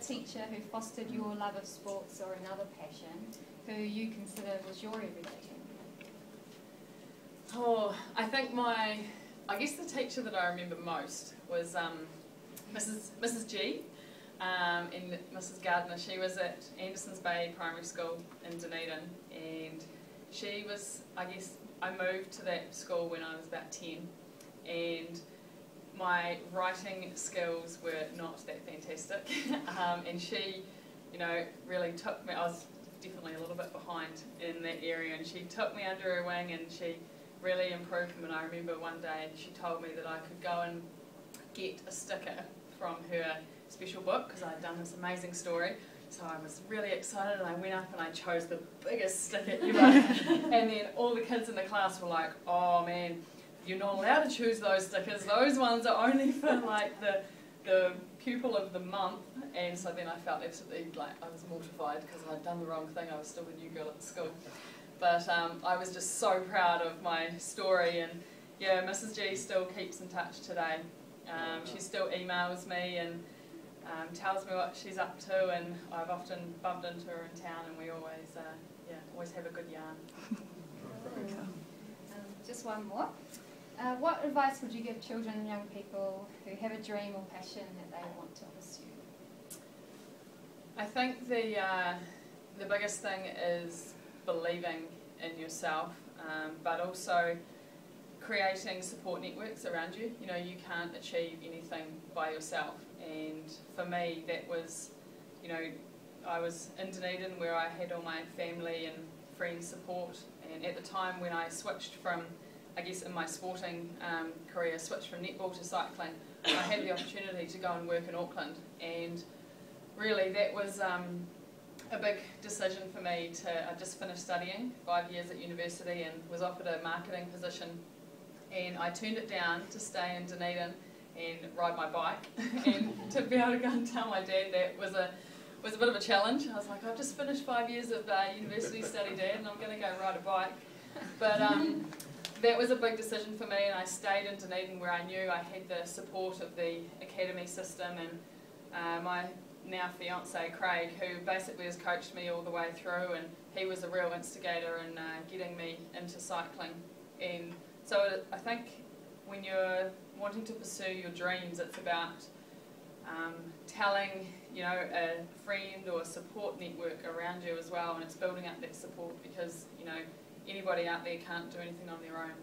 teacher who fostered your love of sports or another passion who you consider was your everyday champion? Oh, I think I guess the teacher that I remember most was Mrs. G and Mrs. Gardner. She was at Andersons Bay Primary School in Dunedin, and she was, I guess, I moved to that school when I was about 10, and my writing skills were not that fantastic, and she, really took me. I was definitely a little bit behind in that area, and she took me under her wing, and she really improved me. And I remember one day she told me that I could go and get a sticker from her special book because I'd done this amazing story. So I was really excited, and I went up and I chose the biggest sticker ever. And then all the kids in the class were like, "Oh man, you're not allowed to choose those stickers. Those ones are only for like the pupil of the month." And so then I felt absolutely like I was mortified because I'd done the wrong thing. I was still the new girl at the school. But I was just so proud of my story, and yeah, Mrs. G still keeps in touch today. She still emails me and tells me what she's up to, and I've often bumped into her in town, and we always have a good yarn. Just one more. What advice would you give children and young people who have a dream or passion that they want to pursue? I think the biggest thing is believing in yourself, but also creating support networks around you. You can't achieve anything by yourself, and for me that was, I was in Dunedin where I had all my family and friends support, and at the time when I switched from, I guess in my sporting career, switched from netball to cycling, I had the opportunity to go and work in Auckland, and really that was a big decision for me. I just finished studying 5 years at university and was offered a marketing position, and I turned it down to stay in Dunedin and ride my bike. And to be able to go and tell my dad that was a bit of a challenge. I was like, I've just finished 5 years of university study, Dad, and I'm going to go ride a bike. But that was a big decision for me, and I stayed in Dunedin where I knew I had the support of the academy system, and my now fiance Craig, who basically has coached me all the way through, and he was a real instigator in getting me into cycling. And so I think when you're wanting to pursue your dreams, it's about telling a friend or a support network around you as well, and it's building up that support, because anybody out there can't do anything on their own.